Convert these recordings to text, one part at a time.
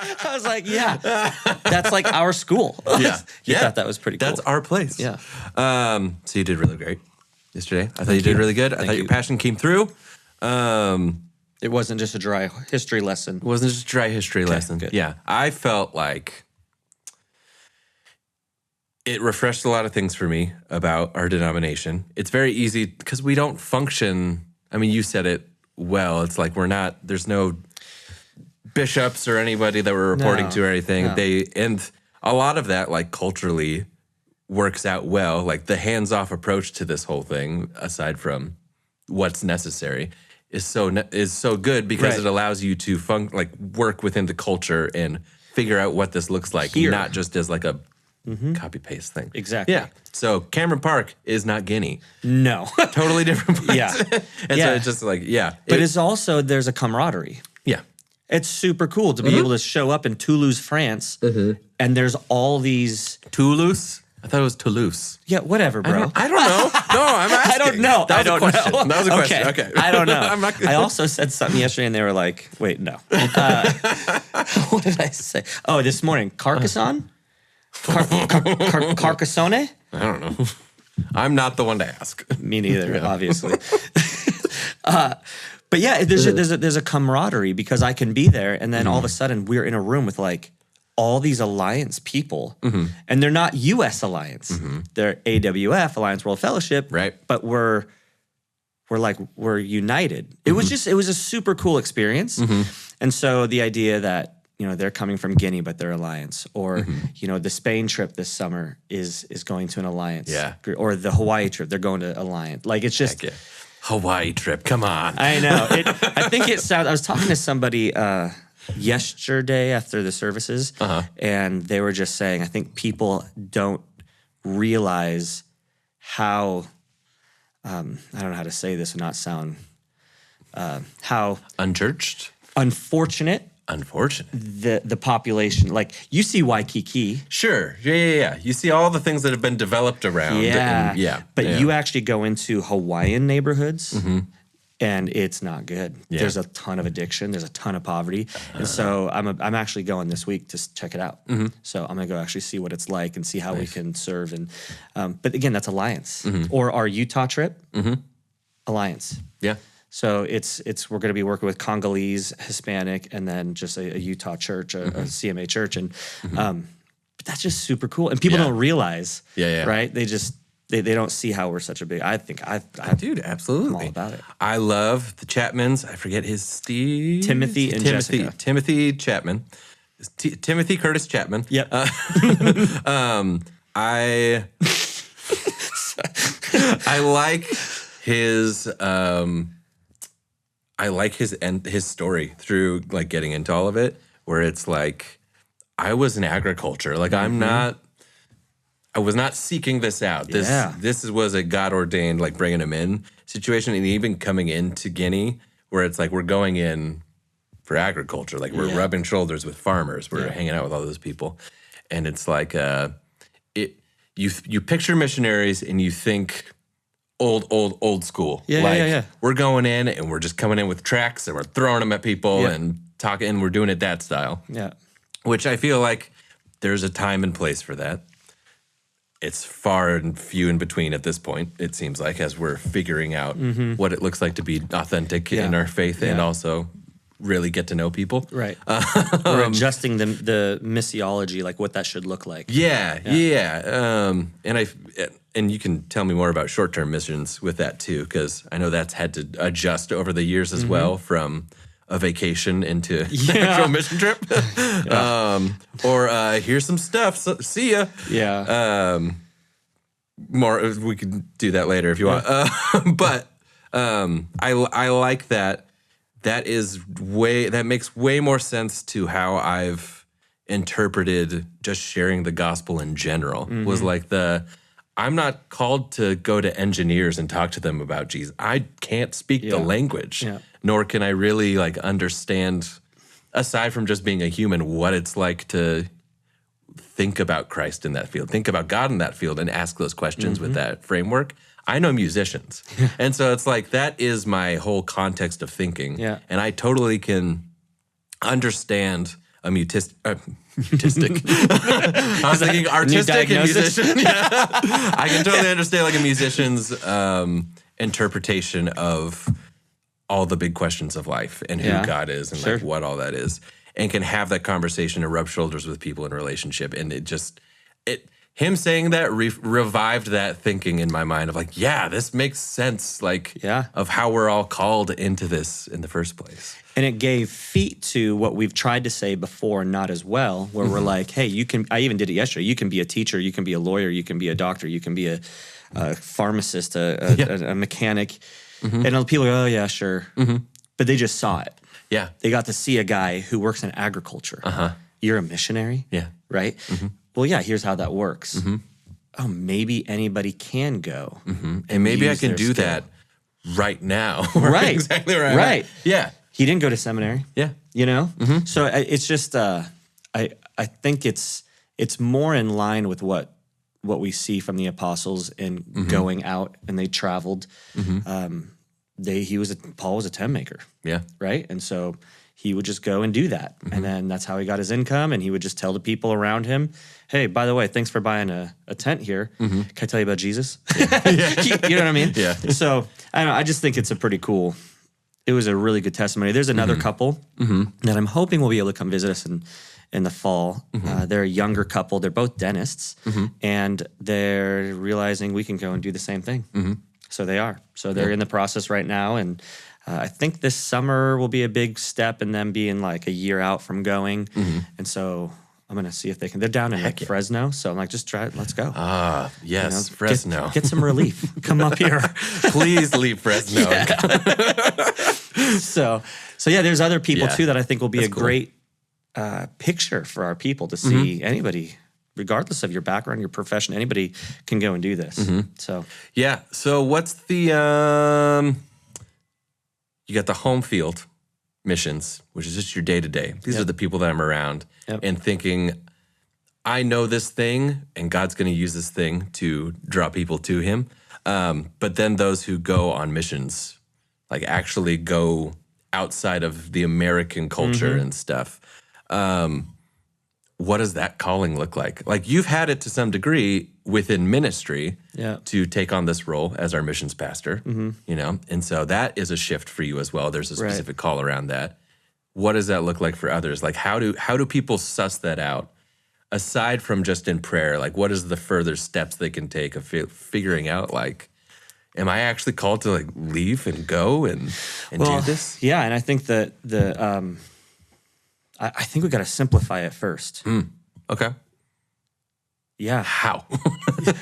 I was like, yeah, that's like our school. Yeah. He thought that was pretty cool. That's our place. Yeah. So you did really great yesterday. I thought you did really good. I thought your passion came through. It wasn't just a dry history lesson. It wasn't just a dry history lesson. Good. Yeah. I felt like it refreshed a lot of things for me about our denomination. It's very easy because we don't function. I mean, you said it well. It's like there's no bishops or anybody that we're reporting to or anything. No. And a lot of that, like culturally, works out well. Like the hands-off approach to this whole thing, aside from what's necessary, is so good because it allows you to work within the culture and figure out what this looks like, not just as like a copy paste thing. Exactly. Yeah. So Cameron Park is not Guinea. No. Totally different place. Yeah. And so it's just like, But it's also, there's a camaraderie. Yeah. It's super cool to be able to show up in Toulouse, France, and there's all these... Toulouse? I thought it was Toulouse. Yeah, whatever, bro. I don't know. No, I'm asking. I don't know. That was a question. Know. That was a question. Okay. I don't know. I'm not I also said something yesterday, and they were like, wait, no. What did I say? Oh, this morning. Carcassonne? Carcassonne? I don't know. I'm not the one to ask. Me neither, obviously. But yeah, there's a camaraderie because I can be there, and then all of a sudden we're in a room with like all these Alliance people, and they're not U.S. Alliance. They're AWF, Alliance World Fellowship, right? But we're united. It was a super cool experience, and so the idea that they're coming from Guinea, but they're Alliance, or the Spain trip this summer is going to an Alliance, or the Hawaii trip they're going to Alliance. Like it's just. Hawaii trip, come on. I know. I think it sounds. I was talking to somebody yesterday after the services, and they were just saying, I think people don't realize how. I don't know how to say this and not sound. How unchurched, unfortunate. The population, like you see Waikiki. Sure. Yeah. You see all the things that have been developed around. But you actually go into Hawaiian neighborhoods and it's not good. Yeah. There's a ton of addiction. There's a ton of poverty. And so I'm actually going this week to check it out. So I'm going to go actually see what it's like and see how we can serve. And but again, that's Alliance. Or our Utah trip, Alliance. Yeah. So we're going to be working with Congolese, Hispanic, and then just a Utah church, a CMA church, and but that's just super cool. And people don't realize, right? They don't see how we're such a big. I think dude, absolutely, I'm all about it. I love the Chapmans. I forget his Steve, Timothy Jessica. Timothy Chapman, Timothy Curtis Chapman. Yep. I like his. I like his story through like getting into all of it, where it's like I was in agriculture. Like I was not seeking this out. This was a God ordained like bringing him in situation, and even coming into Guinea, where it's like we're going in for agriculture, like we're rubbing shoulders with farmers, we're hanging out with all those people, and it's like you picture missionaries and you think. Old school. We're going in and we're just coming in with tracts and we're throwing them at people and talking, and we're doing it that style. Yeah. Which I feel like there's a time and place for that. It's far and few in between at this point, it seems like, as we're figuring out what it looks like to be authentic in our faith and also really get to know people. Right. We're adjusting the missiology, like what that should look like. And you can tell me more about short-term missions with that too, because I know that's had to adjust over the years as well, from a vacation into an actual mission trip. Or here's some stuff. So, see ya. Yeah. More. We can do that later if you want. But I like that. That makes way more sense to how I've interpreted just sharing the gospel in general. Was like I'm not called to go to engineers and talk to them about Jesus. I can't speak the language, nor can I really like understand, aside from just being a human, what it's like to think about Christ in that field, think about God in that field, and ask those questions with that framework. I know musicians. And so it's like that is my whole context of thinking. Yeah. And I totally can understand mutistic. I was thinking artistic and musician. Yeah. I can totally understand like a musician's interpretation of all the big questions of life and who God is and like what all that is, and can have that conversation and rub shoulders with people in relationship. And him saying that revived that thinking in my mind of like, yeah, this makes sense, like of how we're all called into this in the first place. And it gave feet to what we've tried to say before, not as well, where we're like, hey, you can, I even did it yesterday, you can be a teacher, you can be a lawyer, you can be a doctor, you can be a pharmacist, a mechanic. And people go, oh yeah, sure. But they just saw it. Yeah. They got to see a guy who works in agriculture. You're a missionary? Yeah. Right? Well, yeah, here's how that works. Oh, maybe anybody can go. And maybe I can do that right now. Right. Exactly right. Right. Yeah. He didn't go to seminary. Yeah. You know? So it's just, I think it's more in line with what we see from the apostles in going out, and they traveled. Paul was a tent maker. Yeah. Right? And so he would just go and do that. And then that's how he got his income. And he would just tell the people around him, hey, by the way, thanks for buying a tent here. Can I tell you about Jesus? You know what I mean? Yeah. So I don't know. I just think it's it was a really good testimony. There's another couple that I'm hoping will be able to come visit us in the fall. They're a younger couple. They're both dentists. And they're realizing we can go and do the same thing. So they are. So they're in the process right now. And I think this summer will be a big step in them being like a year out from going. And so I'm going to see if they can. They're down in Fresno. So I'm like, just try it. Let's go. Yes, Fresno. Get some relief. Come up here. Please leave Fresno. So yeah, there's other people too that I think will be great picture for our people to see. Anybody, regardless of your background, your profession, anybody can go and do this. So yeah. So what's the you got the home field missions, which is just your day-to-day. These are the people that I'm around and thinking, I know this thing and God's going to use this thing to draw people to him. But then those who go on missions, like actually go outside of the American culture and stuff. What does that calling look like? Like you've had it to some degree within ministry to take on this role as our missions pastor, you know? And so that is a shift for you as well. There's a specific call around that. What does that look like for others? Like how do people suss that out aside from just in prayer? Like what is the further steps they can take of figuring out like, am I actually called to like leave and go and do this? Yeah. And I think that I think we got to simplify it first. Okay. Yeah. How?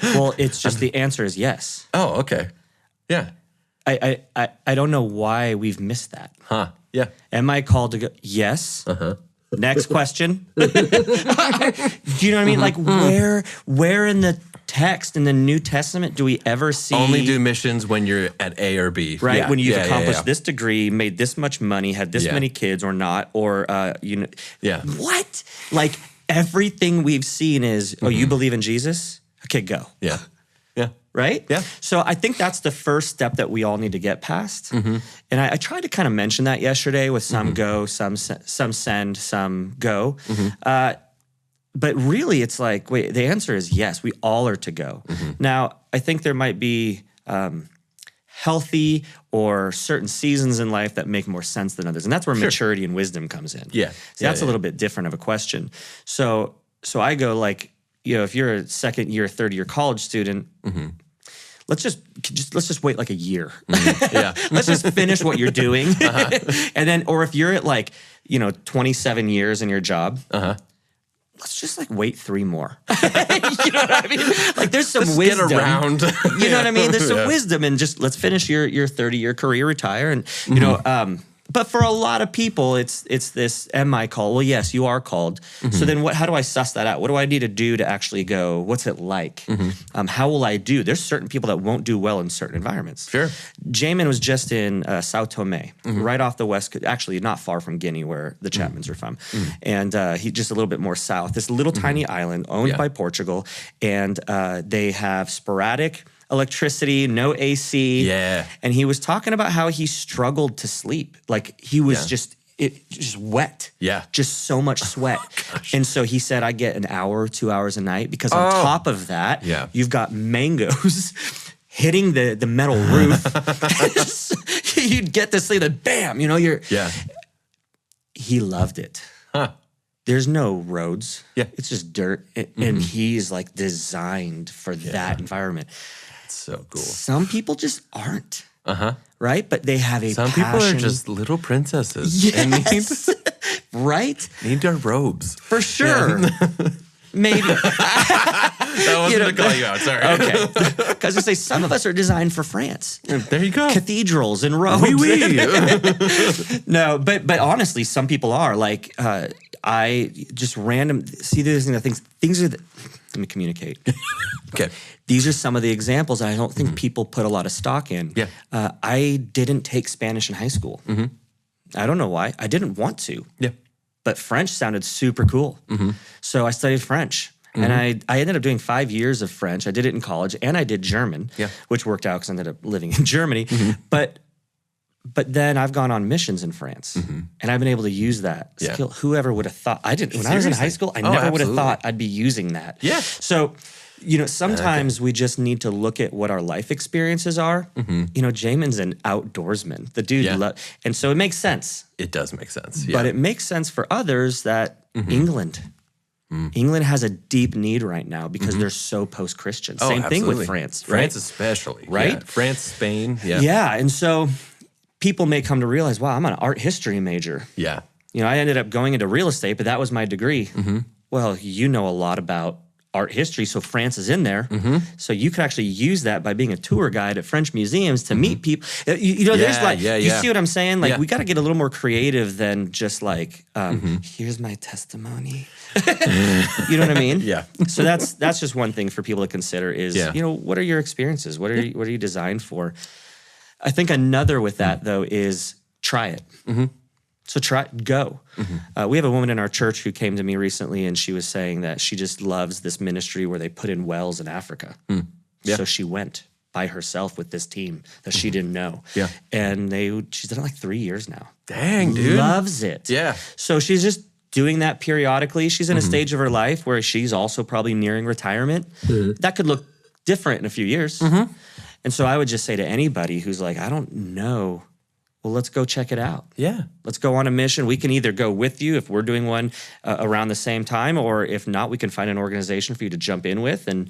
Well, it's just the answer is yes. Oh, okay. Yeah. I don't know why we've missed that. Yeah. Am I called to go? Yes. Next question. Do you know what I mean? Like where in the text in the New Testament do we ever see only do missions when you're at A or B, right? When you've accomplished this degree, made this much money, had this many kids or not, or what? Like everything we've seen is you believe in Jesus? Okay, go. Yeah. Right? Yeah. So I think that's the first step that we all need to get past. And I tried to kind of mention that yesterday with some go, some send, some go. But really it's like, wait, the answer is yes, we all are to go. Now, I think there might be healthy or certain seasons in life that make more sense than others. And that's where maturity and wisdom comes in. Yeah. See, that's a little bit different of a question. So I go like, you know, if you're a second year, third year college student, let's just wait like a year. Let's just finish what you're doing. And then, or if you're at like, 27 years in your job, let's just like wait 3 more. You know what I mean? Like there's some wisdom. Get around. You know what I mean? There's some wisdom and just let's finish your 30-year career, retire. And, but for a lot of people, it's this, am I called? Well, yes, you are called. So then how do I suss that out? What do I need to do to actually go, what's it like? How will I do? There's certain people that won't do well in certain environments. Sure. Jamin was just in Sao Tome, right off the west coast, actually not far from Guinea where the Chapmans are from. And he just a little bit more south, this little tiny island owned by Portugal. And they have sporadic electricity, no AC. Yeah. And he was talking about how he struggled to sleep. Like he was just, just wet. Yeah. Just so much sweat. And so he said, I get an hour, 2 hours a night because on top of that, you've got mangoes hitting the metal roof. You'd get to sleep, and bam, you're. Yeah. He loved it. Huh. There's no roads. Yeah. It's just dirt. And he's like designed for that environment. That's so cool. Some people just aren't. Uh-huh. Right? But they have a Some passion. people are just little princesses. Yes. And right? need our robes. For sure. Yeah. Maybe. That wasn't to call you out, sorry. Okay. Because I say some of us are designed for France. There you go. Cathedrals and robes. No, but honestly, some people are. Like, I just see these things are, let me communicate. Okay. These are some of the examples I don't think people put a lot of stock in. Yeah. I didn't take Spanish in high school. I don't know why. I didn't want to. Yeah. But French sounded super cool. So I studied French. And I ended up doing 5 years of French. I did it in college, and I did German, which worked out because I ended up living in Germany. But then I've gone on missions in France, and I've been able to use that skill. Whoever would have thought? I didn't. When I was in high school, I never would have thought I'd be using that. Yeah. So, sometimes we just need to look at what our life experiences are. Jamin's an outdoorsman. The dude, and so it makes sense. It does make sense. But it makes sense for others that England has a deep need right now because they're so post-Christian. Same thing with France. France especially. Right? Yeah. France, Spain. Yeah. Yeah. And so people may come to realize, wow, I'm an art history major. Yeah. I ended up going into real estate, but that was my degree. Well, you know a lot about art history, so France is in there. So you could actually use that by being a tour guide at French museums to meet people. There's like, you see what I'm saying? Like, we got to get a little more creative than just like, here's my testimony. You know what I mean? Yeah. So that's just one thing for people to consider is, what are your experiences? What are you designed for? I think another with that though is try it. So go. We have a woman in our church who came to me recently, and she was saying that she just loves this ministry where they put in wells in Africa. So she went by herself with this team that she didn't know. Yeah. And she's done it like 3 years now. Dang, dude. Loves it. Yeah. So she's just doing that periodically. She's in a stage of her life where she's also probably nearing retirement. That could look different in a few years. And so I would just say to anybody who's like, I don't know, well, let's go check it out. Yeah. Let's go on a mission. We can either go with you if we're doing one around the same time, or if not, we can find an organization for you to jump in with and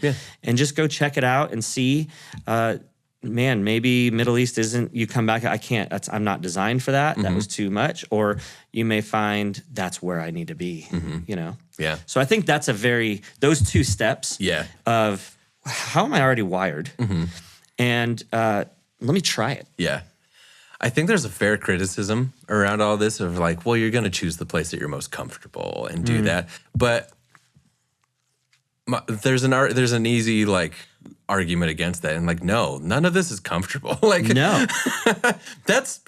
just go check it out and see. Man, maybe Middle East isn't, you come back, I'm not designed for that. That was too much. Or you may find that's where I need to be, Yeah. So I think that's those two steps of how am I already wired? And let me try it. Yeah. I think there's a fair criticism around all this of like, well, you're going to choose the place that you're most comfortable and do that. But there's an easy like argument against that. And like, no, none of this is comfortable. Like, no, that's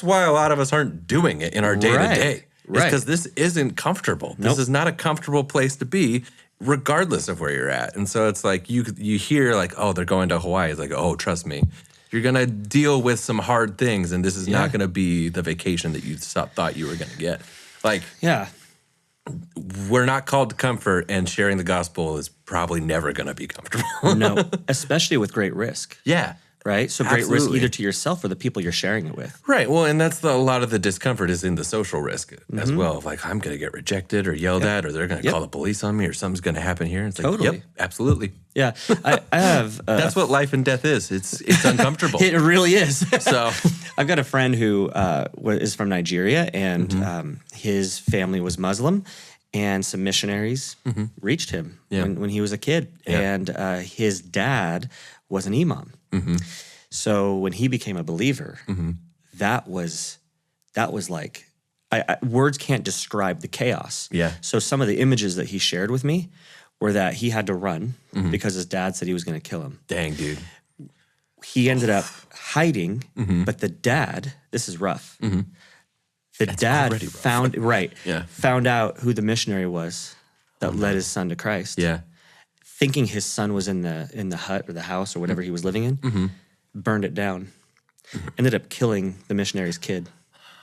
why a lot of us aren't doing it in our day to day. Right. Because this isn't comfortable. This is not a comfortable place to be, regardless of where you're at. And so it's like you hear like, oh, they're going to Hawaii. It's like, oh, trust me. You're going to deal with some hard things, and this is not going to be the vacation that you thought you were going to get. Like, we're not called to comfort, and sharing the gospel is probably never going to be comfortable. No, especially with great risk. Yeah. Right? So great risk either to yourself or the people you're sharing it with. Right. Well, and that's a lot of the discomfort is in the social risk as well. Of like, I'm going to get rejected or yelled at, or they're going to call the police on me, or something's going to happen here. It's like, yep, absolutely. Yeah. I have... that's what life and death is. It's uncomfortable. It really is. So I've got a friend who is from Nigeria, and his family was Muslim, and some missionaries reached him when he was a kid. Yeah. And his dad was an imam. So when he became a believer, that was like, words can't describe the chaos. Yeah. So some of the images that he shared with me were that he had to run because his dad said he was going to kill him. Dang, dude. He ended up hiding, but the dad, this is rough. That's dad found out who the missionary was that led his son to Christ. Yeah. Thinking his son was in the hut or the house or whatever he was living in, burned it down, ended up killing the missionary's kid.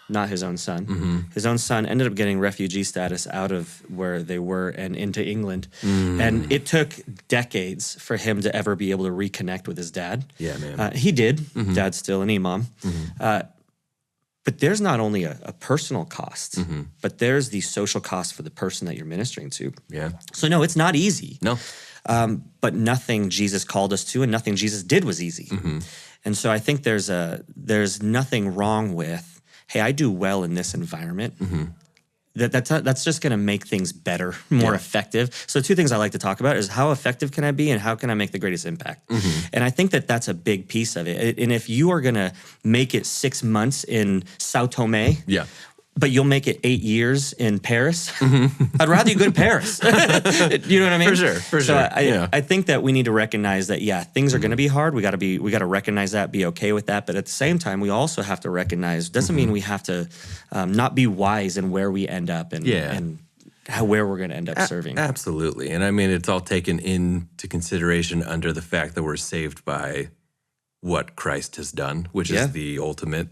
not his own son. His own son ended up getting refugee status out of where they were and into England. And it took decades for him to ever be able to reconnect with his dad. Yeah, man. He did. Dad's still an imam. But there's not only a personal cost, but there's the social cost for the person that you're ministering to. Yeah. So no, it's not easy. No. But nothing Jesus called us to and nothing Jesus did was easy. And so I think there's nothing wrong with, hey, I do well in this environment. That's just going to make things better, more effective. So two things I like to talk about is how effective can I be and how can I make the greatest impact? And I think that that's a big piece of it. And if you are going to make it 6 months in Sao Tome, but you'll make it 8 years in Paris, I'd rather you go to Paris. You know what I mean? For sure. I think that we need to recognize that, things are going to be hard. We got to recognize that, be okay with that. But at the same time, we also have to recognize, doesn't mean we have to not be wise in where we end up and where we're going to end up serving. Absolutely. And I mean, it's all taken into consideration under the fact that we're saved by what Christ has done, which is the ultimate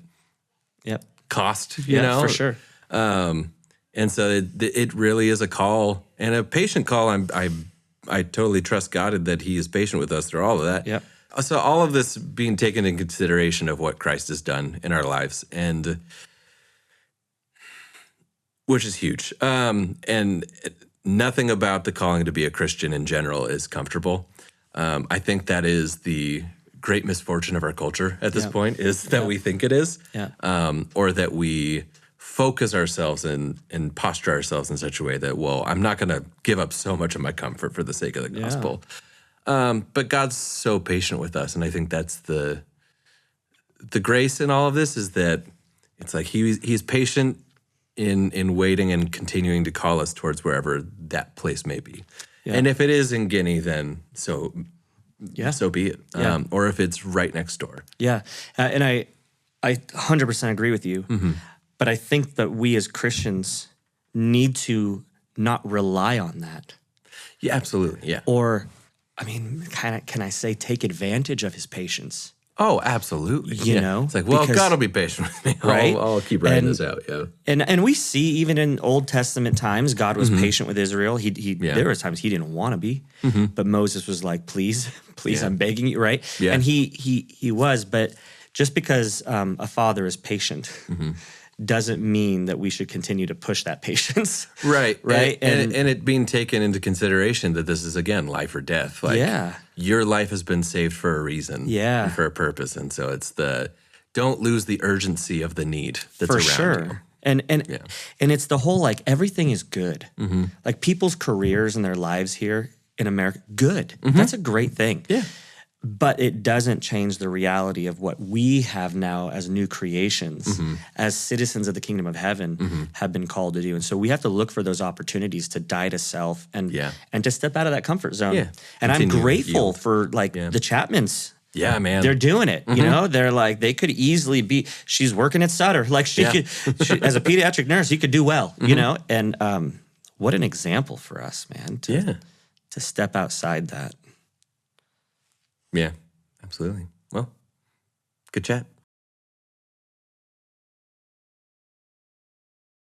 cost, you know? For sure. And so it really is a call, and a patient call. I totally trust God that He is patient with us through all of that. Yep. So all of this being taken in consideration of what Christ has done in our lives, and which is huge. And nothing about the calling to be a Christian in general is comfortable. I think that is the great misfortune of our culture at this point, is that we think it is, or that we focus ourselves and posture ourselves in such a way that, well, I'm not going to give up so much of my comfort for the sake of the gospel. But God's so patient with us, and I think that's the grace in all of this, is that it's like He's patient in waiting and continuing to call us towards wherever that place may be. And if it is in Guinea, then so be it. Or if it's right next door. And I 100% agree with you. But I think that we as Christians need to not rely on that. Yeah, absolutely. Yeah. Or, I mean, can I say take advantage of His patience? Oh, absolutely. You know? It's like, well, God will be patient with me. Right? I'll keep writing this out, And we see even in Old Testament times, God was patient with Israel. There were times He didn't want to be, but Moses was like, please, I'm begging you, right? And he was, but just because a father is patient doesn't mean that we should continue to push that patience. Right. And it being taken into consideration that this is, again, life or death. Like, your life has been saved for a reason. And for a purpose. And so it's don't lose the urgency of the need that's around you. And it's the whole, like, everything is good. Like, people's careers and their lives here in America, good. That's a great thing. But it doesn't change the reality of what we have now as new creations, as citizens of the kingdom of heaven, have been called to do. And so we have to look for those opportunities to die to self and to step out of that comfort zone. And I'm grateful for, like, the Chapmans. Yeah, man. They're doing it. You know, they're like, they could easily be, she's working at Sutter. Like, she could, as a pediatric nurse, you could do well, you know? And what an example for us, man, to step outside that. Yeah, absolutely. Well, good chat.